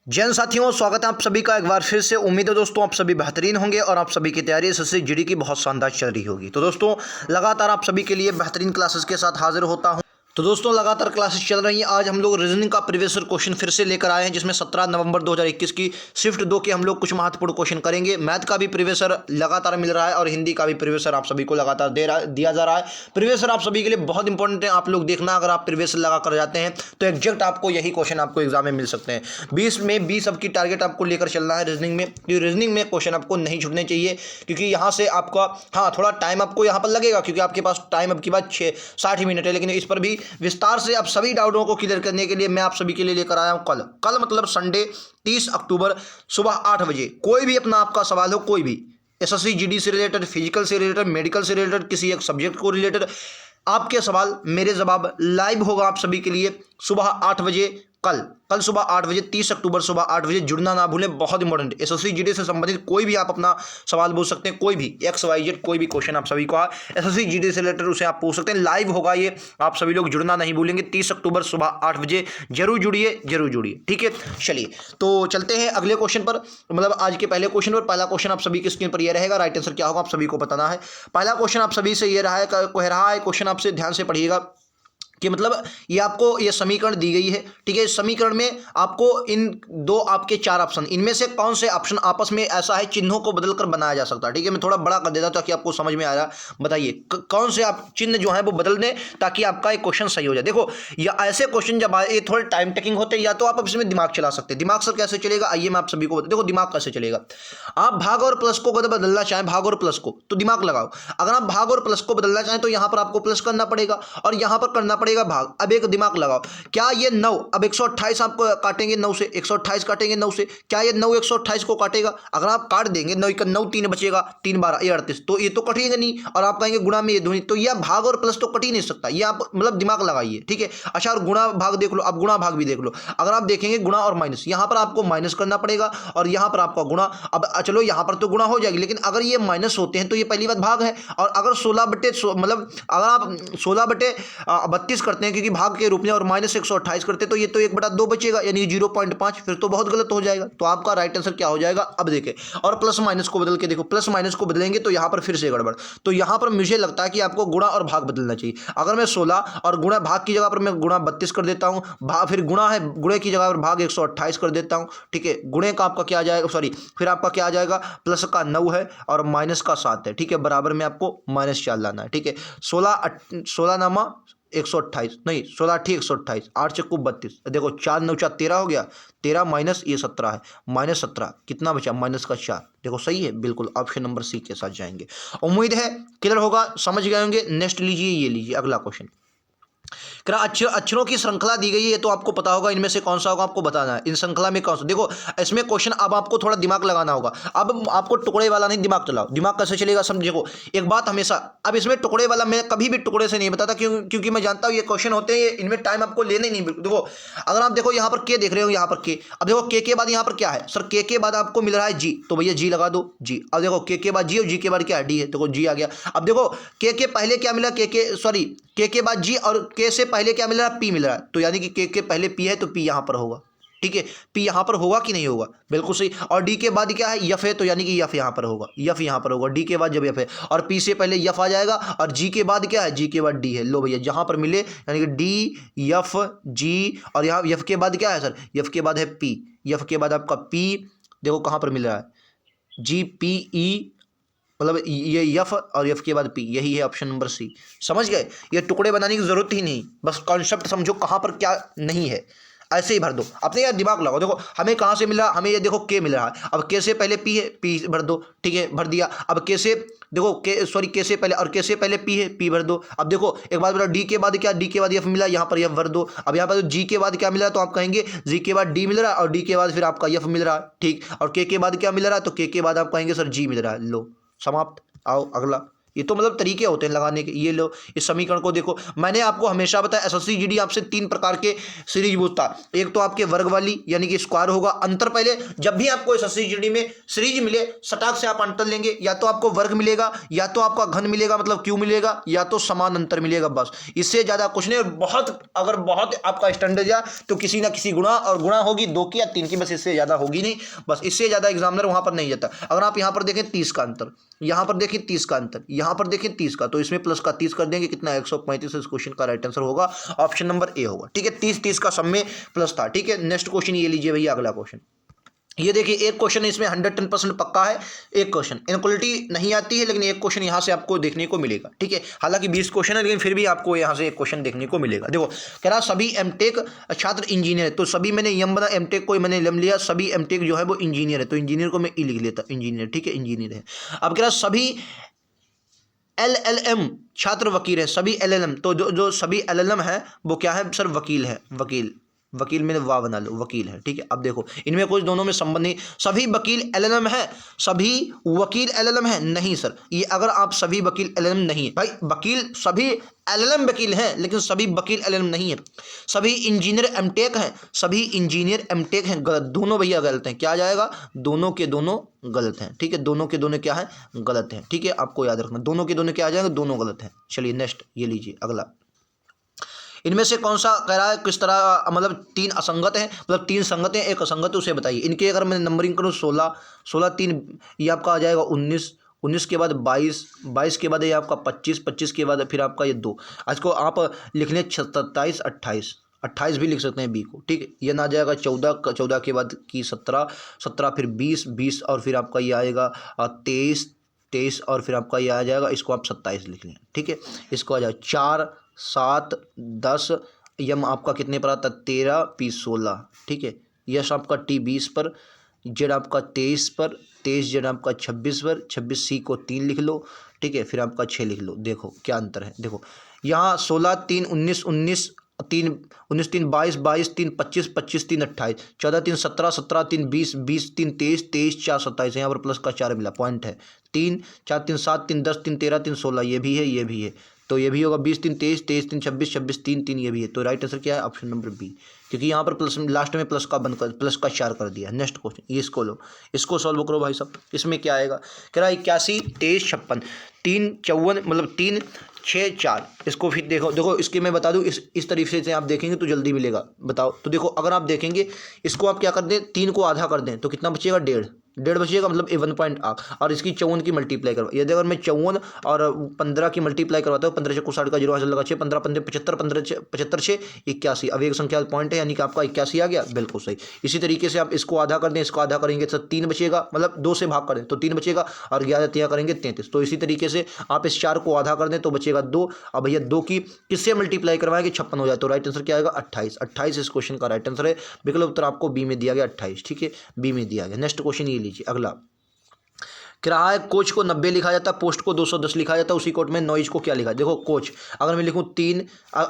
जैन साथियों, स्वागत है आप सभी का एक बार फिर से। उम्मीद है दोस्तों आप सभी बेहतरीन होंगे और आप सभी की तैयारी एसएससी जीडी की बहुत शानदार चल रही होगी। तो दोस्तों लगातार आप सभी के लिए बेहतरीन क्लासेस के साथ हाजिर होता हूं। तो दोस्तों लगातार क्लासेस चल रही हैं। आज हम लोग रीजनिंग का प्रीवियस ईयर क्वेश्चन फिर से लेकर आए हैं, जिसमें 17 नवंबर 2021 की शिफ्ट 2 के हम लोग कुछ महत्वपूर्ण क्वेश्चन करेंगे। मैथ का भी प्रीवियस ईयर लगातार मिल रहा है और हिंदी का भी प्रीवियस ईयर आप सभी को लगातार दिया जा रहा है। प्रीवियस ईयर आप सभी के लिए बहुत इंपॉर्टेंट है, आप लोग देखना। अगर आप प्रीवियस ईयर लगा कर जाते हैं तो एग्जैक्ट आपको यही क्वेश्चन आपको एग्जाम में मिल सकते हैं। 20 में 20 अब की टारगेट आपको लेकर चलना है रीजनिंग में, क्योंकि रीजनिंग में क्वेश्चन आपको नहीं छूटने चाहिए, क्योंकि यहाँ से आपका थोड़ा टाइम आपको यहाँ पर लगेगा, क्योंकि आपके पास टाइम अब की बात 60 मिनट है। लेकिन इस पर भी विस्तार से आप सभी डाउटों को क्लियर करने के लिए मैं आप सभी के लिए लेकर आया हूं कल मतलब संडे 30 अक्टूबर सुबह 8 बजे। कोई भी अपना आपका सवाल हो, कोई भी एसएससी जीडी से रिलेटेड, फिजिकल से रिलेटेड, मेडिकल से रिलेटेड, किसी एक सब्जेक्ट को रिलेटेड आपके सवाल मेरे जवाब लाइव होगा आप सभी के लिए सुबह 8 बजे। कल सुबह 8 बजे 30 अक्टूबर सुबह 8 बजे जुड़ना ना भूलें, बहुत इंपॉर्टेंट। एसएससी जीडी से संबंधित कोई भी आप अपना सवाल पूछ सकते हैं, कोई भी XYZ कोई भी क्वेश्चन आप सभी को एसएससी जीडी से रिलेटेड उसे आप पूछ सकते हैं। लाइव होगा ये, आप सभी लोग जुड़ना नहीं भूलेंगे। 30 अक्टूबर सुबह 8 बजे जरूर जुड़िए, ठीक है। चलिए तो चलते हैं अगले क्वेश्चन पर, मतलब आज के पहले क्वेश्चन पर। पहला क्वेश्चन आप सभी की स्क्रीन पर यह रहेगा, राइट आंसर क्या होगा आप सभी को बताना है। पहला क्वेश्चन आप सभी से ये रहा है, क्वेश्चन आपसे ध्यान से पढ़िएगा कि मतलब ये आपको ये समीकरण दी गई है, ठीक है। इस समीकरण में आपको इन दो आपके 4 ऑप्शन, इनमें से कौन से ऑप्शन आपस में ऐसा है चिन्हों को बदलकर बनाया जा सकता है, ठीक है। मैं थोड़ा बड़ा कर देता हूं ताकि आपको समझ में आ रहा। बताइए कौन से आप चिन्ह जो है वो बदल दें ताकि आपका एक क्वेश्चन सही हो जाए। देखो या ऐसे क्वेश्चन जब आए, ये थोड़े टाइम टेकिंग होते हैं, या तो आप इसमें दिमाग चला सकते हैं। दिमाग सर कैसे चलेगा, आइए मैं आप सभी को देखो दिमाग कैसे चलेगा। आप भाग और प्लस को अगर बदलना चाहें, भाग और प्लस को, तो दिमाग लगाओ। अगर आप भाग और प्लस को बदलना चाहें तो यहां पर आपको प्लस करना पड़ेगा और यहां पर करना पड़ेगा भाग। अब एक दिमाग लगाओ, क्या ये 9 अब 128 आप काटेंगे 9 से, 128 काटेंगे 9 से, क्या ये 9 128 को काटेगा? अगर आप काट देंगे 9 का 9 3 बचेगा, 3 12 ये 38, तो ये तो कटेगा नहीं। और आप कहेंगे गुणा में ये दूनी, तो यह भाग और प्लस तो कट ही नहीं सकता। ये आप मतलब दिमाग लगाइए, ठीक है। अच्छा और गुणा भाग देख लो, अब गुणा भाग भी देख लो। अगर आप देखेंगे गुणा और माइनस, यहां पर आपको माइनस करना पड़ेगा और यहां पर आपका गुणा। अब चलो यहां पर तो गुणा हो जाएगी, लेकिन अगर ये माइनस होते हैं तो ये पहली बात भाग है। और अगर 16 बटे मतलब अगर आप 16 बटे 32 करते हैं, क्योंकि भाग के रूप में, और माइनस 128 करते तो ये तो 1/2 बचेगा, यानी 0.5, फिर तो बहुत गलत हो जाएगा। तो आपका राइट आंसर क्या हो जाएगा अब देखें। और प्लस माइनस को बदल के देखो, प्लस माइनस को बदलेंगे तो यहां पर फिर से गड़बड़। तो यहां पर मुझे लगता है कि आपको गुणा और भाग बदलना चाहिए। अगर मैं 16 और गुणा भाग की जगह पर मैं गुणा 32 कर देता हूं, फिर गुणा है, गुणे की जगह पर भाग 128 कर देता हूं, ठीक है। गुणे का आपका क्या आ जाएगा, सॉरी फिर आपका क्या आ जाएगा, प्लस का 9 है और माइनस का 7 है, ठीक है। बराबर में आपको -4 लाना है, ठीक है। 16 नामा 128 नहीं, 16 ठीक 128, 8 चक्कू 32, देखो 4 9 4 13 हो गया। 13 माइनस ये 17 है, -17 कितना बचा, माइनस का 4। देखो सही है बिल्कुल, ऑप्शन नंबर सी के साथ जाएंगे। उम्मीद है क्लियर होगा, समझ गए होंगे। नेक्स्ट लीजिए, ये लीजिए अगला क्वेश्चन। अक्षरों की श्रृंखला दी गई है, तो आपको पता होगा इनमें से कौन सा होगा, आपको बताना है इन श्रृंखला में कौन सा। देखो इसमें क्वेश्चन अब आपको थोड़ा दिमाग लगाना होगा। अब आपको टुकड़े वाला नहीं, दिमाग चलाओ। दिमाग कैसे चलेगा समझ। देखो एक बात हमेशा, अब इसमें टुकड़े वाला मैं कभी भी टुकड़े से नहीं बताता, क्योंकि मैं जानता हूं ये क्वेश्चन होते हैं, इनमें टाइम आपको लेने नहीं। देखो अगर आप देखो यहाँ पर के देख रहे हो, यहाँ पर के, अब देखो के बाद यहाँ पर क्या है सर, के बाद आपको मिल रहा है जी, तो भैया जी लगा दो जी। अब देखो के बाद जी और जी के बाद क्या है, डी है, देखो जी आ गया। अब देखो के पहले क्या मिला, सॉरी के बाद जी और के से पहले क्या मिल रहा है, पी मिल रहा है, तो यानी कि के पहले पी है तो पी यहां पर होगा, ठीक है। पी यहां पर होगा कि नहीं होगा, बिल्कुल सही। और डी के बाद क्या है, यफ है, तो यानी कि यफ यहां पर होगा, यफ यहां पर होगा डी के बाद जब यफ है। और पी से पहले यफ आ जाएगा और जी के बाद क्या है, जी के बाद डी है। लो भैया जहां पर मिले, यानी कि डी यफ जी, और यहां यफ के बाद क्या है सर, यफ के बाद है पी, यफ के बाद आपका पी, देखो कहां पर मिल रहा है, जी पी ई, मतलब ये यफ और यफ के बाद पी, यही है ऑप्शन नंबर सी। समझ गए, ये टुकड़े बनाने की जरूरत ही नहीं, बस कॉन्सेप्ट समझो कहां पर क्या नहीं है, ऐसे ही भर दो। अपने यार दिमाग लगाओ। देखो हमें कहां से मिला, हमें ये देखो के मिल रहा है, अब के से पहले पी है, पी भर दो, ठीक है भर दिया। अब के से देखो के, सॉरी के से पहले, और के से पहले पी है, पी भर दो। अब देखो एक बात बोला, डी के बाद क्या, डी के बाद यफ मिला, यहाँ पर यफ भर दो। अब यहाँ पर जी के बाद क्या मिल रहा है, तो आप कहेंगे जी के बाद डी मिल रहा है और डी के बाद फिर आपका यफ मिल रहा है, ठीक। और के बाद क्या मिल रहा है, तो के बाद आप कहेंगे सर जी मिल रहा है। लो समाप्त। आओ अगला, ये तो मतलब तरीके होते हैं लगाने के। ये लो इस समीकरण को देखो, मैंने आपको हमेशा बताया एसएससी जीडी आपसे 3 प्रकार के सीरीज पूछता है। एक तो आपके वर्ग वाली यानी कि स्क्वायर होगा, अंतर पहले जब भी आपको एसएससी जीडी में सीरीज मिले सटाक से आप अंतर लेंगे, या तो आपको वर्ग मिलेगा या तो आपका घन मिलेगा मतलब क्यू मिलेगा या तो समान अंतर मिलेगा, बस इससे ज्यादा कुछ नहीं। बहुत अगर बहुत आपका स्टैंडर्ड जा तो किसी ना किसी गुणा, और गुणा होगी 2 की या 3 की, बस इससे ज्यादा होगी नहीं, बस इससे ज्यादा एग्जामिनर वहां पर नहीं जाता। अगर आप यहां पर देखें 30 का अंतर, यहां पर देखें 30 का अंतर, यहां पर देखें 30 का, तो इसमें प्लस का 30 कर देंगे, कितना 135। इस क्वेश्चन का राइट आंसर होगा ऑप्शन नंबर ए होगा। ठीक है, 30 का सब में प्लस था। ठीक है, नेक्स्ट क्वेश्चन ये लीजिए भैया, अगला क्वेश्चन ये देखिए, एक क्वेश्चन इसमें 110% पक्का है। एक क्वेश्चन इनक्वलिटी नहीं आती है, लेकिन एक क्वेश्चन यहां से आपको देखने को मिलेगा। ठीक है, हालांकि 20 क्वेश्चन है, लेकिन फिर भी आपको यहां से एक क्वेश्चन देखने को मिलेगा। देखो कह रहा सभी एमटेक छात्र इंजीनियर है, तो सभी मैंने यम बना, एमटेक को मैंने लम लिया, सभी एमटेक जो है वो इंजीनियर है, तो इंजीनियर को मैं ई लिख लेता, इंजीनियर। ठीक है, इंजीनियर है। अब कह रहा सभी एलएलएम छात्र वकील है, सभी एलएलएम, तो जो सभी एलएलएम है वो क्या है सर, वकील है। वकील, वकील में वाह बना लो, वकील है। ठीक है, अब देखो इनमें कुछ दोनों में संबंध नहीं। सभी वकील एलएलएम है, सभी वकील एलएलएम है, नहीं सर, ये अगर आप सभी वकील एलएलएम नहीं है भाई, वकील सभी एलएलएम वकील हैं लेकिन सभी वकील एलएलएम नहीं है। सभी इंजीनियर एमटेक हैं, सभी इंजीनियर एमटेक हैं, गलत, दोनों भैया गलत हैं। क्या आ जाएगा, दोनों के दोनों गलत हैं। ठीक है, दोनों के दोनों क्या है, गलत हैं। ठीक है, आपको याद रखना, दोनों के दोनों क्या आ जाएगा, दोनों गलत हैं। चलिए नेक्स्ट ये लीजिए अगला, इनमें से कौन सा कह रहा है, किस तरह मतलब 3 असंगत हैं, मतलब 3 संगत हैं, एक असंगत है, उसे बताइए। इनके अगर मैं नंबरिंग करूँ 16, 16 3 ये आपका आ जाएगा 19, 19 के बाद 22, 22 के बाद ये आपका 25, 25 के बाद फिर आपका ये 2। आज को आप लिख लें 27, 28, 28 भी लिख सकते हैं बी को। ठीक है, ये ना आ जाएगा 14, 14 के बाद की 17, 17 फिर 20, 20 और फिर आपका ये आएगा 23, 23 और फिर आपका ये आ जाएगा, इसको आप 27 लिख लें। ठीक है, इसको आ जाएगा 4, 7, 10, यम आपका कितने पर आता है 13, पी 16। ठीक है, यश आपका टी 20 पर, जेड आपका 23 पर, 23 जेड आपका 26 पर, 26 सी को 3 लिख लो। ठीक है, फिर आपका 6 लिख लो। देखो क्या अंतर है, देखो यहाँ 16 3 19, 19 3 19 3 22, 22 3 25, 25 3 28, 14 3 17, 17 3 20, 20 3 23, 23 4 27, यहाँ पर प्लस का 4 मिला, पॉइंट है 3, 4 3 7 3 10 3 13 3 16, ये भी है, ये भी है, तो ये भी होगा 20 3 23, 23 3 26, 26 3 3, ये भी है। तो राइट आंसर क्या है, ऑप्शन नंबर बी, क्योंकि यहाँ पर प्लस लास्ट में प्लस का बंद कर, प्लस का 4 कर दिया। नेक्स्ट क्वेश्चन ये इसको लो, इसको सॉल्व करो भाई साहब। इसमें क्या आएगा, कह रहा है 81 23 56, 3 54 मतलब 3 6 4। इसको फिर देखो, देखो इसके मैं बता दूं, इस तरीके से आप देखेंगे तो जल्दी मिलेगा। बताओ तो देखो, अगर आप देखेंगे इसको आप क्या कर दें, 3 को आधा कर दें तो कितना बचेगा, 1.5 बचेगा, मतलब 1.8। और इसकी 54 की मल्टीप्लाई करवा, यदि अगर मैं 54 और 15 की मल्टीप्लाई करवाता हूँ, 15 चक्कू 60 का 0 हासिल लगा 6, 15 15 75, 75 6 81, अब एक संख्या पॉइंट है, यानी कि आपका 81 आ गया, बिल्कुल सही। इसी तरीके से आप इसको आधा कर दें, इसको आधा करेंगे तो 3 बचेगा, मतलब 2 से भाग कर दें तो 3 बचेगा, और 11 तिया करेंगे 33। तो इसी तरीके से आप इस 4 को आधा कर दें तो बचेगा 2। अब भैया 2 की किससे मल्टीप्लाई करवाएंगे, 56 हो जाए, तो राइट आंसर क्या आएगा, 28। 28 इस क्वेश्चन का राइट आंसर है। विकल्प उत्तर आपको बी में दिया गया 28। ठीक है, बी में दिया गया। नेक्स्ट क्वेश्चन ये लीजिए अगला, किराया कोच को 90 लिखा जाता है, पोस्ट को 210 लिखा जाता है, उसी कोट में नॉइज को क्या लिखा। देखो कोच अगर मैं लिखूँ 3,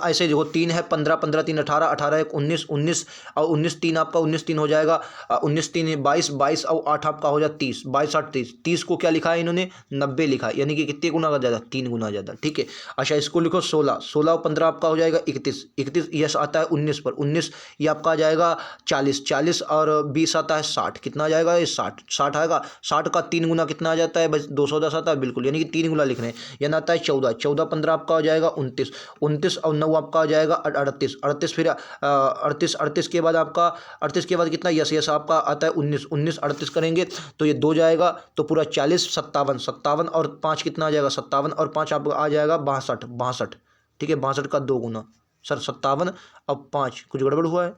ऐसे देखो 3 है 15, 15 3 18, 18 1 19, 19 और 19 3 आपका 19 3 हो जाएगा, 19 3 22, 22 और 8 आपका हो जाए 30, 22 8 30, 30 को क्या लिखा है इन्होंने 90 लिखा है, यानी कि कितने गुना ज़्यादा, 3 गुना ज़्यादा। ठीक है, अच्छा इसको लिखो 16, 16 और 15 आपका हो जाएगा 31, 31 यस आता है 19 पर, 19 ये आपका आ जाएगा 40, 40 और 20 आता है 60, कितना आ जाएगा ये 60, 60 आएगा, 60 का 3 गुना कितना आ जाता है बस 210 आता है, बिल्कुल, यानी कि 3 गुना लिख रहे हैं। यानी आता है 14, 14 15 आपका हो जाएगा 29, 29 और 9 आपका आ जाएगा 38, 38 फिर 38, 38 के बाद आपका 38 के बाद कितना यस यस आपका आता है 19, 19 38 करेंगे तो ये 2 जाएगा, तो पूरा 40, 57, 57 और 5 कितना आ जाएगा 57 और 5 आपका आ जाएगा 62, 62। ठीक है, 62 का 2 गुना सर 57 और 5 कुछ गड़बड़ हुआ है,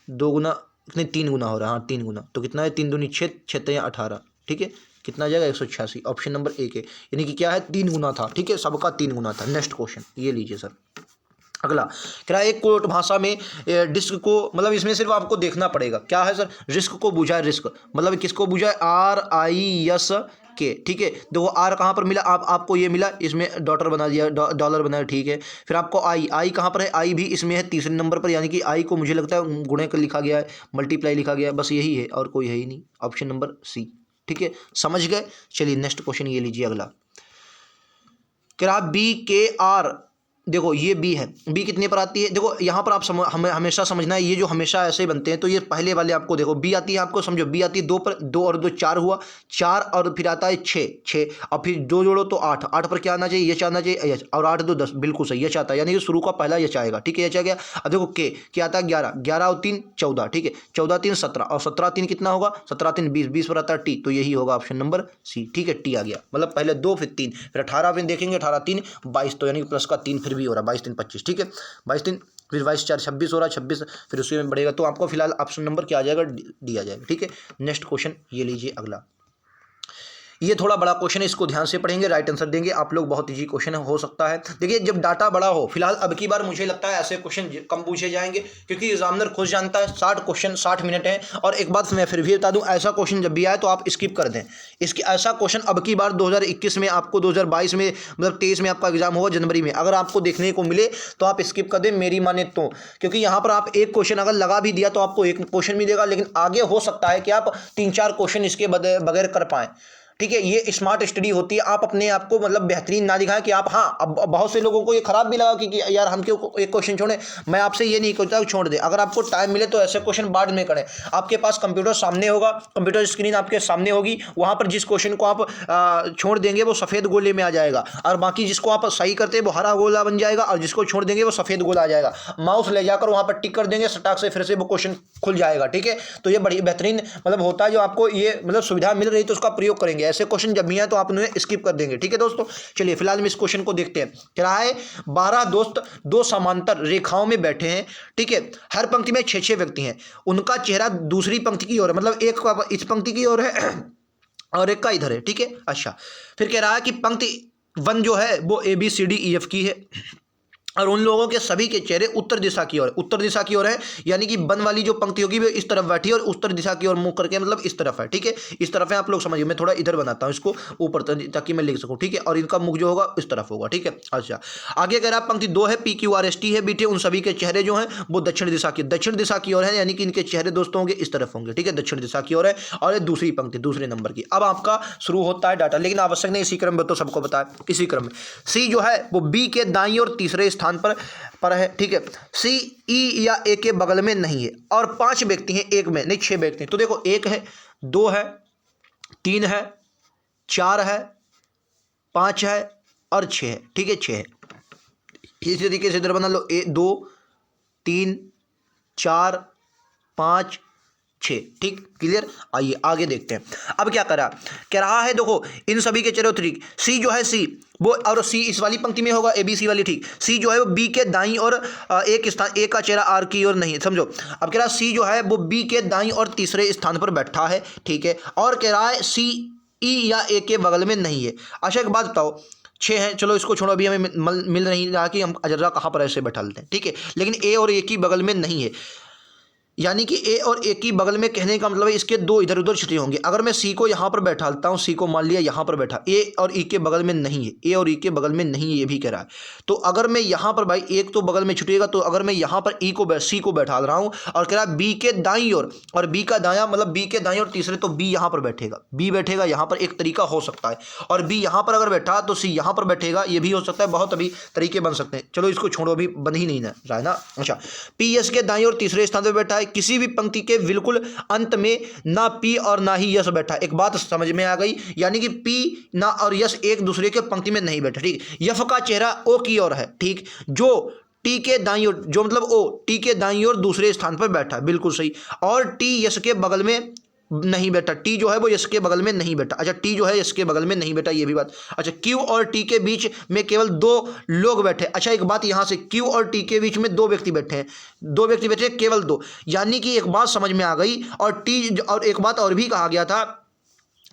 2 गुना कितने 3 गुना हो रहा है, हाँ 3 गुना, तो कितना है 3 दूनी 6, 6 18। ठीक है, कितना जाएगा 186, ऑप्शन नंबर ए के, यानी कि क्या है 3 गुना था। ठीक है, सबका 3 गुना था। नेक्स्ट क्वेश्चन ये लीजिए सर अगला, कह रहा है एक कोर्ट भाषा में डिस्क को, मतलब इसमें सिर्फ आपको देखना पड़ेगा क्या है सर, रिस्क को बुझा है, रिस्क मतलब किसको बुझा है, RIS के। ठीक है, देखो आर कहाँ पर मिला, आपको ये मिला, इसमें डॉलर बना दिया, डॉलर बनाया। ठीक है, फिर आपको आई कहाँ पर है, आई भी इसमें है तीसरे नंबर पर, यानी कि आई को मुझे लगता है गुणे कर लिखा गया है, मल्टीप्लाई लिखा गया है, बस यही है और कोई है ही नहीं, ऑप्शन नंबर सी। ठीक है, समझ गए। चलिए नेक्स्ट क्वेश्चन ये लीजिए अगला, कह रहा बी के आर, देखो ये बी है, बी कितने पर आती है, देखो यहाँ पर आप हमें हमेशा समझना है, ये जो हमेशा ऐसे बनते हैं तो ये पहले वाले आपको देखो बी आती है, आपको समझो बी आती है 2 पर, 2 और 2 4 हुआ, 4 और फिर आता है 6 और फिर 2 जोड़ो तो 8, 8 पर क्या आना चाहिए, ये आना चाहिए यच, और 8 2 10, बिल्कुल सही यच आता है, यानी कि शुरू का पहला यच आएगा, ठीक है यच आ गया। अब देखो के क्या आता है 11, 11 और 3 14, ठीक है 14 3 17 और 17 3 कितना होगा, 17 3 20, 20 पर आता है टी, तो यही होगा ऑप्शन नंबर सी, ठीक है टी आ गया, मतलब पहले 2 फिर 3 फिर 18 फिर देखेंगे 18 3 22, तो यानी कि प्लस का 3 फिर भी हो रहा है 22 3 25, ठीक है 22 3 फिर 22 4 26 हो रहा है 26, फिर उसके में बढ़ेगा, तो आपको फिलहाल ऑप्शन नंबर क्या आ जाएगा, डी आ जाएगा, ठीक है। नेक्स्ट क्वेश्चन ये लीजिए अगला, ये थोड़ा बड़ा क्वेश्चन है, इसको ध्यान से पढ़ेंगे, राइट आंसर देंगे आप लोग, बहुत इजी क्वेश्चन हो सकता है। देखिए जब डाटा बड़ा हो, फिलहाल अब की बार मुझे लगता है ऐसे क्वेश्चन कम पूछे जाएंगे, क्योंकि एग्जामिनर खुद जानता है 60 क्वेश्चन 60 मिनट है। और एक बात मैं फिर भी बता दूं, ऐसा क्वेश्चन जब भी आए तो आप स्किप कर दें, इसके ऐसा क्वेश्चन अब की बार 2021 में आपको 2022 में मतलब 23 में आपका एग्जाम होगा जनवरी में, अगर आपको देखने को मिले तो आप स्किप कर दें मेरी माने तो, क्योंकि यहाँ पर आप एक क्वेश्चन अगर लगा भी दिया तो आपको एक क्वेश्चन मिलेगा, लेकिन आगे हो सकता है कि आप 3-4 क्वेश्चन इसके बगैर कर पाएं, ठीक है। ये स्मार्ट स्टडी होती है, आप अपने आप को मतलब बेहतरीन ना दिखाएं कि आप, हाँ अब बहुत से लोगों को ये खराब भी लगा कि यार हम क्यों एक क्वेश्चन छोड़ें, मैं आपसे ये नहीं कहता छोड़ दे, अगर आपको टाइम मिले तो ऐसे क्वेश्चन बाद में करें। आपके पास कंप्यूटर सामने होगा, कंप्यूटर स्क्रीन आपके सामने होगी, वहां पर जिस क्वेश्चन को आप छोड़ देंगे वो सफ़ेद गोले में आ जाएगा, और बाकी जिसको आप सही करते हैं वो हरा गोला बन जाएगा, और जिसको छोड़ देंगे वो सफ़ेद गोला आ जाएगा। माउस ले जाकर वहां पर टिक कर देंगे, सटाक से फिर से वो क्वेश्चन खुल जाएगा, ठीक है। तो ये बड़ी बेहतरीन मतलब होता है, जो आपको ये मतलब सुविधा मिल रही तो उसका प्रयोग करेंगे, ऐसे क्वेश्चन जब भी आए तो आप उन्हें स्किप कर देंगे, ठीक है दोस्तों। चलिए फिलहाल में इस क्वेश्चन को देखते हैं। क्या है, 12 दोस्त 2 समांतर रेखाओं में बैठे हैं, ठीक है, हर पंक्ति में 6-6 व्यक्ति हैं, उनका चेहरा दूसरी पंक्ति की ओर है, मतलब एक का इस पंक्ति की ओर है और एक का इधर है, ठीक है। अच्छा, फिर कह रहा है कि पंक्ति 1 जो है वो ABCDEF की है, और उन लोगों के सभी के चेहरे उत्तर दिशा की ओर, उत्तर दिशा की ओर है, यानी कि बन वाली जो पंक्ति होगी वो इस तरफ बैठी है और उत्तर दिशा की ओर मुंह करके मतलब इस तरफ है, ठीक है, इस तरफ है, आप लोग समझिए। मैं थोड़ा इधर बनाता हूँ इसको ऊपर ताकि मैं लिख सकूँ, ठीक है, और इनका मुख जो होगा इस तरफ होगा, ठीक है। अच्छा, आगे कह रहा है पंक्ति 2 है, PQRST है बीटे, उन सभी के चेहरे जो हैं वो दक्षिण दिशा की ओर है, यानी कि इनके चेहरे दोस्तों होंगे इस तरफ होंगे, ठीक है, दक्षिण दिशा की ओर है, और ये दूसरी पंक्ति दूसरे नंबर की। अब आपका शुरू होता है डाटा, लेकिन आवश्यक नहीं इसी क्रम में, तो सबको बताया इसी क्रम में। सी जो है वो बी के दाईं और तीसरे स्थान पर है, ठीक है। सी ई या ए के बगल में नहीं है, और 5 व्यक्ति हैं, एक में नहीं 6 व्यक्ति हैं, तो देखो 1 है 2 है 3 है 4 है 5 है और 6 है, ठीक है 6 है। इसी तरीके से इधर बना लो 2 3 4 5 6, ठीक क्लियर। आइए आगे देखते हैं, अब क्या कह रहा है देखो इन सभी के चेहरे, ठीक सी जो है सी वो, और सी इस वाली पंक्ति में होगा ABC वाली, ठीक। सी जो है वो बी के दाईं और एक स्थान, एक का चेहरा आर की ओर नहीं, समझो। अब कह रहा है सी जो है वो बी के दाईं और तीसरे स्थान पर बैठा है, ठीक है, और कह रहा है सी ई या ए के बगल में नहीं है। अच्छा एक बात बताओ, 6 हैं, चलो इसको छोड़ो, अभी हमें मिल नहीं रहा कि हम अजरा कहाँ पर ऐसे बैठा लेते हैं, ठीक है, लेकिन ए और ए की बगल में नहीं है, यानी कि ए और ए की बगल में कहने का मतलब है इसके 2 इधर उधर छुट्टी होंगे। अगर मैं सी को यहाँ पर बैठाता हूँ, सी को मान लिया यहाँ पर बैठा, ए और ई के बगल में नहीं है, ए और ई के बगल में नहीं है, ये भी कह रहा है। तो अगर मैं यहाँ पर भाई एक तो बगल में छुटेगा, तो अगर मैं यहाँ पर सी को बैठा रहा हूँ, और कह रहा है बी के दाईं ओर, और बी का दायां मतलब बी के दाईं और तीसरे, तो बी यहाँ पर बैठेगा, बी बैठेगा यहाँ पर, एक तरीका हो सकता है। और बी यहाँ पर अगर बैठा तो सी यहाँ पर बैठेगा, ये भी हो सकता है, बहुत अभी तरीके बन सकते हैं। चलो इसको छोड़ो, अभी बन ही नहीं रहा है ना। अच्छा, पी एस के दाईं और तीसरे स्थान पर बैठा है, किसी भी पंक्ति के बिल्कुल अंत में ना पी और ना ही यस बैठा। एक बात समझ में आ गई, यानी कि पी ना और यस एक दूसरे के पंक्ति में नहीं बैठा, ठीक। यफ का चेहरा ओ की ओर है, ठीक, जो टी के दाईं ओर, जो मतलब ओ टी के दाईं ओर दूसरे स्थान पर बैठा है, बिल्कुल सही। और टी यस के बगल में नहीं बैठा, टी जो है वो यस के बगल में नहीं बैठा। अच्छा, टी जो है यस के बगल में नहीं बैठा, ये भी बात। अच्छा, क्यू और टी के बीच में केवल 2 लोग बैठे। अच्छा एक बात यहाँ से, क्यू और टी के बीच में 2 व्यक्ति बैठे हैं, 2 व्यक्ति बैठे हैं, केवल 2, यानी कि एक बात समझ में आ गई। और टी और एक बात और भी कहा गया था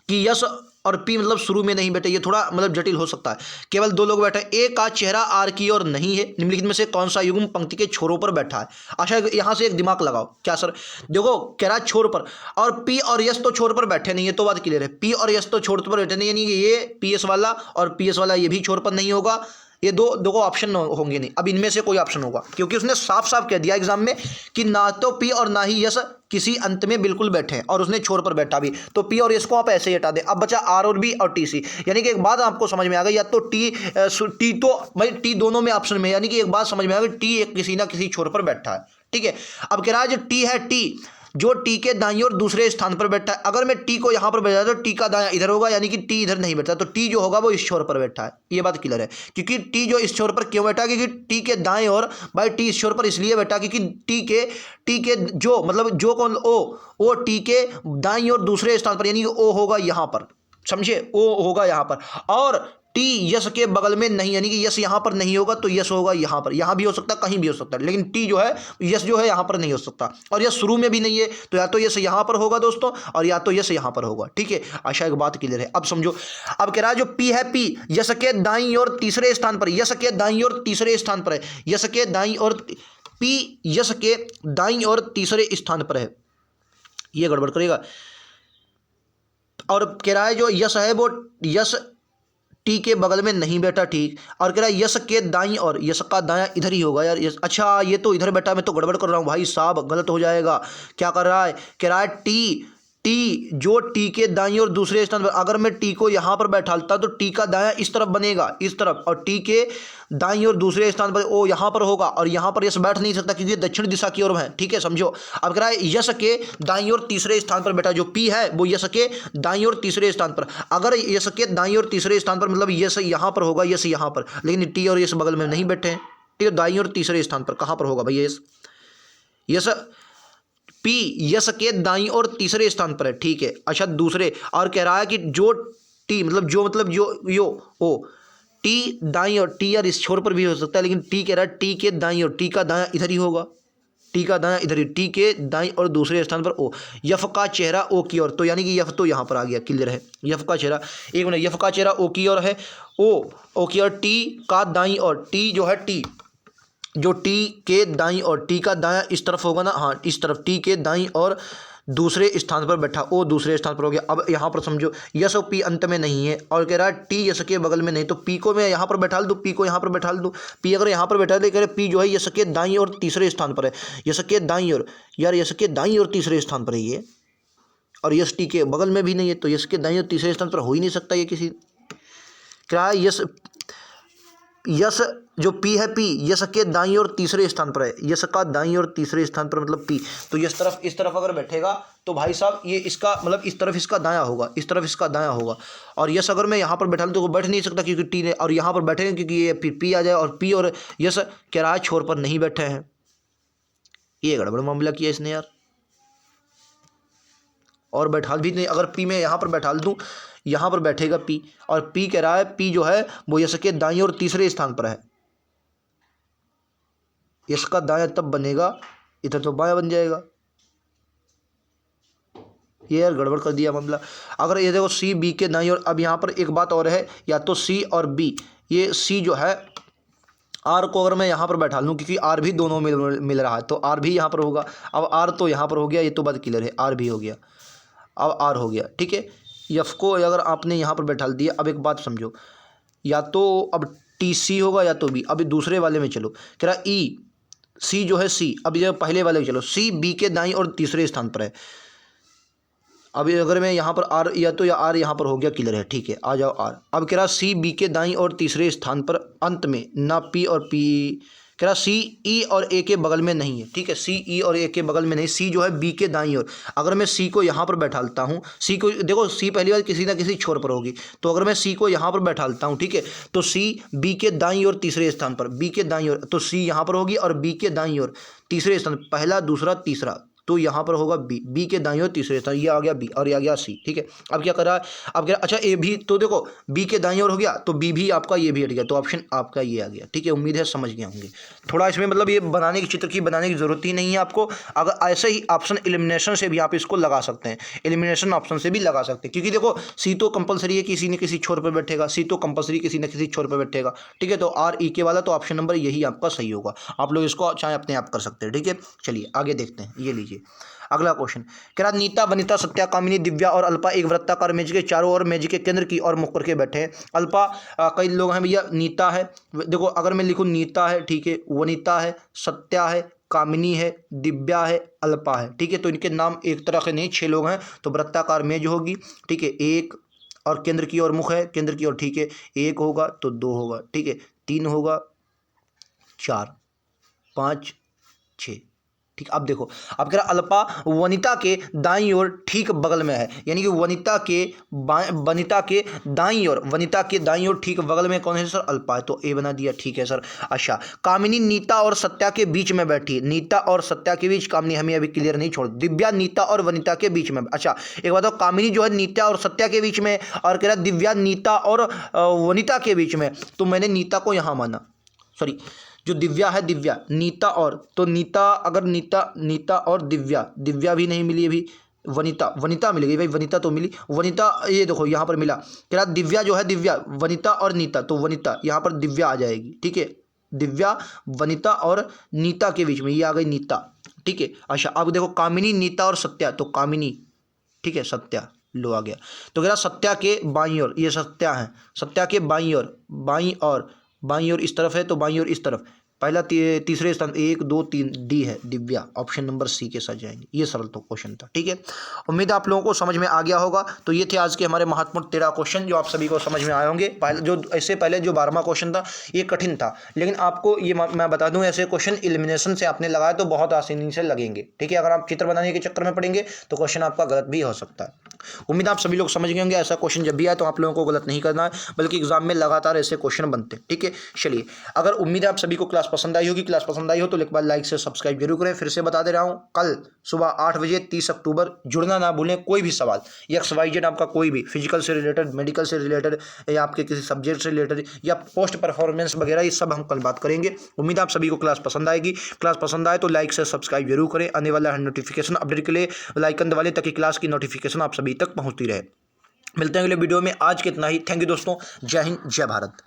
कि यस और पी मतलब शुरू में नहीं बैठे, ये थोड़ा मतलब जटिल हो सकता है। केवल 2 लोग बैठे, ए का चेहरा आर की ओर नहीं है, निम्नलिखित में से कौन सा युग्म पंक्ति के छोरों पर बैठा है। अच्छा यहाँ से एक दिमाग लगाओ, क्या सर, देखो कह रहा है छोर पर, और पी और यस तो छोर पर बैठे नहीं है, तो बात क्लियर है। पी और यस तो छोर पर बैठे नहीं, यानी कि ये पी एस वाला और पी एस वाला ये भी छोर पर नहीं होगा, ये दो दो ऑप्शन होंगे नहीं, अब इनमें से कोई ऑप्शन होगा, क्योंकि उसने साफ साफ कह दिया एग्जाम में कि ना तो पी और ना ही यस किसी अंत में बिल्कुल बैठे हैं, और उसने छोर पर बैठा भी, तो पी और यस को आप ऐसे ही हटा दें। अब बचा आर और बी और टी सी, यानी कि एक बात आपको समझ में आ गई, या तो टी तो भाई टी दोनों में ऑप्शन में, यानी कि एक बात समझ में आ गई, टी किसी ना किसी छोर पर बैठा है, ठीक है। अब कह रहा है जो टी है, टी जो टी के दाईं और दूसरे स्थान पर बैठा है, अगर मैं टी को यहां पर बैठा तो टी का दायां इधर होगा, यानी कि टी इधर नहीं बैठा, तो टी जो होगा वो इस छोर पर बैठा है, ये बात क्लियर है। क्योंकि टी जो इस छोर पर क्यों बैठा है, क्योंकि टी के दाएं और भाई टी इस छोर पर इसलिए बैठा क्योंकि टी के जो मतलब जो कौन ओ टी के दाईं और दूसरे स्थान पर, यानी कि ओ होगा यहां पर, समझे, ओ होगा यहां पर, और टी यस के बगल में नहीं, यानी कि यस यहां पर नहीं होगा तो यस होगा यहां पर, यहां भी हो सकता है कहीं भी हो सकता है, लेकिन टी जो है यस जो है यहां पर नहीं हो सकता, और यस शुरू में भी नहीं है, तो या तो यस यहां पर होगा दोस्तों, और या तो यस यहां पर होगा, ठीक है। आशा एक बात क्लियर है। अब समझो, अब कह रहा है जो पी है, पी यस के दाईं और तीसरे स्थान पर, यस के दाईं और तीसरे स्थान पर है, यस के दाईं और पी यस के दाईं और तीसरे स्थान पर है, ये गड़बड़ करेगा। और कह रहा है जो यस है वो यस टी के बगल में नहीं बैठा, ठीक, और कह रहा है यस के दाईं और, यस का दायां इधर ही होगा यार, यस, अच्छा ये तो इधर बैठा, मैं तो गड़बड़ कर रहा हूँ भाई साहब, गलत हो जाएगा। क्या कर रहा है, कह रहा है टी जो टी के दाईं और दूसरे स्थान पर, अगर मैं टी को यहाँ पर बैठालता तो टी का दायां इस तरफ बनेगा, इस तरफ, और टी के दाईं और दूसरे स्थान पर ओ यहाँ पर होगा, और यहाँ पर यस बैठ नहीं सकता क्योंकि दक्षिण दिशा की ओर है, ठीक है, समझो। अब कह रहा है यस के दाईं और तीसरे स्थान पर बैठा, जो पी है वो यस के दाईं और तीसरे स्थान पर, अगर यस के दाईं और तीसरे स्थान पर मतलब यस यहाँ पर होगा, यस यहाँ पर, लेकिन टी और यस बगल में नहीं बैठे हैं, ठीक है, दाईं और तीसरे स्थान पर कहाँ पर होगा भाई, यस पी यस के दाईं और तीसरे स्थान पर है, ठीक है। अच्छा दूसरे, और कह रहा है कि जो टी मतलब जो यो ओ टी दाईं और, टी यार इस छोर पर भी हो सकता है, लेकिन टी कह रहा है टी के दाईं और, टी का दायां इधर ही होगा, टी का दायां इधर ही, टी के दाईं और दूसरे स्थान पर ओ, यफ का चेहरा ओ की ओर, तो यानी कि यफ तो यहाँ पर आ गया, क्लियर है, यफ का चेहरा, एक मिनट, यफ का चेहरा ओ की ओर है, ओ की ओर, टी का दाईं और, टी जो है टी जो टी के दाईं और, टी का दायां इस तरफ होगा ना, हाँ इस तरफ, टी के दाईं और दूसरे स्थान पर बैठा, ओ दूसरे स्थान पर हो गया। अब यहाँ पर समझो यस और पी अंत में नहीं है, और कह रहा है टी यस के बगल में नहीं, तो पी को मैं यहाँ पर बैठा दूँ, पी को यहाँ पर बैठा दूँ, पी अगर यहाँ पर बैठा दे, कह रहे पी जो है यस के दाईं और तीसरे स्थान पर है, यस के दाईं और, यार यस के दाईं और तीसरे स्थान पर है ये, और यस टी के बगल में भी नहीं है, तो यस के दाईं और तीसरे स्थान पर हो ही नहीं सकता ये किसी, क्या है यस जो पी है, पी यस के दाईं और तीसरे स्थान पर है, यस का दाईं और तीसरे स्थान पर मतलब पी, तो इस तरफ अगर बैठेगा तो भाई साहब ये इसका मतलब इस तरफ इसका दायां होगा, इस तरफ इसका दायां होगा, और यस अगर मैं यहाँ पर बैठा लूँ तो वो बैठ नहीं सकता क्योंकि टी ने, और यहाँ पर बैठेंगे क्योंकि ये फिर पी आ जाए, और पी और यस किराए छोर पर नहीं बैठे हैं, ये गड़बड़ मामला किया इसने यार, और बैठा भी नहीं, अगर पी में यहाँ पर बैठा दूँ, यहाँ पर बैठेगा पी, और पी कह रहा है पी जो है वो यस के दाईं और तीसरे स्थान पर है, यस का दायां तब बनेगा, इधर तो बायां बन जाएगा, ये यार गड़बड़ कर दिया मामला। अगर ये देखो सी बी के दाईं और, अब यहाँ पर एक बात और है, या तो सी और बी, ये सी जो है आर को अगर मैं यहाँ पर बैठा लूँ, क्योंकि आर भी दोनों मिल रहा है, तो आर भी यहाँ पर होगा, अब आर तो यहाँ पर हो गया, ये तो बात क्लियर है, आर भी हो गया, अब आर हो गया, ठीक है। एफ को अगर आपने यहाँ पर बैठा दिया, अब एक बात समझो, या तो अब टी सी होगा या तो बी, अभी दूसरे वाले में चलो, कह रहा ई सी जो है सी, अब ये पहले वाले में चलो, सी बी के दाईं और तीसरे स्थान पर है, अभी अगर मैं यहाँ पर आर, या तो या आर यहाँ पर हो गया, क्लियर है, ठीक है, आ जाओ आर। अब कह रहा सी बी के दाईं और तीसरे स्थान पर अंत में ना पी और पी, कह रहा सी ई और ए के बगल में नहीं है, ठीक है, सी ई और ए के बगल में नहीं, सी जो है बी के दाईं ओर, अगर मैं सी को यहाँ पर बैठालता हूँ, सी को देखो सी पहली बार किसी ना किसी छोर पर होगी, तो अगर मैं सी को यहाँ पर बैठालता हूँ, ठीक है, तो सी बी के दाईं ओर तीसरे स्थान पर, बी के दाईं ओर, तो सी यहाँ पर होगी, और बी के दाईं ओर तीसरे स्थान, पहला दूसरा तीसरा, तो यहाँ पर होगा बी, बी के दाईं ओर तीसरे स्थान, ये आ गया बी और ये आ गया सी, ठीक है। अब क्या कर रहा है, अब क्या, अच्छा ए भी, तो देखो बी के दाईं ओर हो गया, तो बी भी आपका, ये भी हट गया, तो ऑप्शन आपका ये आ गया, ठीक है। उम्मीद है समझ गए होंगे, थोड़ा इसमें मतलब ये बनाने की चित्र की बनाने की ज़रूरत ही नहीं है आपको, अगर ऐसे ही ऑप्शन एलिमिनेशन से भी आप इसको लगा सकते हैं, एलिमिनेशन ऑप्शन से भी लगा सकते हैं, क्योंकि देखो सी तो कंपलसरी है, किसी न किसी छोर पर बैठेगा, सी तो कंपलसरी किसी न किसी छोर पर बैठेगा, ठीक है, तो आर ई के वाला तो ऑप्शन नंबर यही आपका सही होगा, आप लोग इसको चाहे अपने आप कर सकते हैं, ठीक है। चलिए आगे देखते हैं, ये लीजिए, अगला क्वेश्चन कह रहा नीता, वनिता, सत्या, कामिनी, दिव्या और अल्पा एक वृत्ताकार मेज के चारों ओर मेज के केंद्र की ओर मुख करके बैठे हैं। अल्पा कई लोग हैं भैया, नीता है, देखो अगर मैं लिखूँ नीता है, ठीक है, वनिता है, सत्या है, कामिनी है, दिव्या है, अल्पा है, ठीक है। तो इनके नाम एक तरह के नहीं, 6 लोग हैं, तो वृत्ताकार मेज होगी, ठीक है। एक और केंद्र की ओर मुख है, केंद्र की ओर, ठीक है। 1 होगा तो 2 होगा, ठीक है, 3 होगा, 4, 5, 6, ठीक। अब देखो, अब कह रहा अल्पा वनिता के दाईं ओर ठीक बगल में है, यानी कि वनिता के दाईं ओर ठीक बगल में कौन है सर? अल्पा है, तो ए बना दिया, ठीक है सर। अच्छा, कामिनी नीता और सत्या के बीच में बैठी है, नीता और सत्या के बीच, कामिनी हमें अभी क्लियर नहीं, छोड़। दिव्या नीता और वनिता के बीच में, अच्छा एक बात, कामिनी जो है नीता और सत्या के बीच में, और कह रहा दिव्या नीता और वनिता के बीच में, तो मैंने नीता को यहाँ माना, सॉरी जो दिव्या है, दिव्या नीता और, तो नीता, अगर नीता और दिव्या भी नहीं मिली अभी, वनिता मिल गई भाई, वनिता तो मिली, वनिता ये देखो यहाँ पर मिला, कह रहा दिव्या जो है, दिव्या वनिता और नीता, तो वनिता यहाँ पर दिव्या आ जाएगी, ठीक है। दिव्या वनिता और नीता के बीच में, ये आ गई नीता, ठीक है। अच्छा अब देखो कामिनी नीता और सत्या, तो कामिनी, ठीक है, सत्या लो आ गया। तो कह रहा सत्या के बाईं ओर, ये सत्या है, सत्या के बाईं ओर इस तरफ है, तो बाईं ओर इस तरफ, पहला तीसरे स्थान 1 2 3 डी है, दिव्या, ऑप्शन नंबर सी के साथ जाएंगे। ये सरल तो क्वेश्चन था, ठीक है। उम्मीद है आप लोगों को समझ में आ गया होगा। तो ये थे आज के हमारे महत्वपूर्ण 13 क्वेश्चन जो आप सभी को समझ में आए होंगे। पहले जो 12वां क्वेश्चन था ये कठिन था, लेकिन आपको ये मैं बता दूं, ऐसे क्वेश्चन एलिमिनेशन से आपने लगाया तो बहुत आसानी से लगेंगे, ठीक है। अगर आप चित्र बनाने के चक्कर में पड़ेंगे तो क्वेश्चन आपका गलत भी हो सकता है। उम्मीद आप सभी लोग समझ गए होंगे। ऐसा क्वेश्चन जब भी आए तो आप लोगों को गलत नहीं करना है, बल्कि एग्जाम में लगातार ऐसे क्वेश्चन बनते हैं, ठीक है। चलिए, अगर उम्मीद है आप सभी को क्लास पसंद आई होगी, क्लास पसंद आई हो तो एक बार लाइक से सब्सक्राइब जरूर करें। फिर से बता दे रहा हूं, कल सुबह 8 बजे 30 अक्टूबर, जुड़ना ना भूलें। कोई भी सवाल XYZ आपका कोई भी फिजिकल से रिलेटेड, मेडिकल से रिलेटेड, या आपके किसी सब्जेक्ट से रिलेटेड, या पोस्ट परफॉर्मेंस वगैरह, ये सब हम कल बात करेंगे। उम्मीद आप सभी को क्लास पसंद आएगी। क्लास पसंद आए तो लाइक से सब्सक्राइब जरूर करें। आने वाला नोटिफिकेशन अपडेट के लिए लाइकन दबा लें ताकि क्लास की नोटिफिकेशन आप सभी तक पहुंचती रहे। मिलते हैं अगले वीडियो में। आज के इतना ही। थैंक यू दोस्तों। जय हिंद, जय भारत।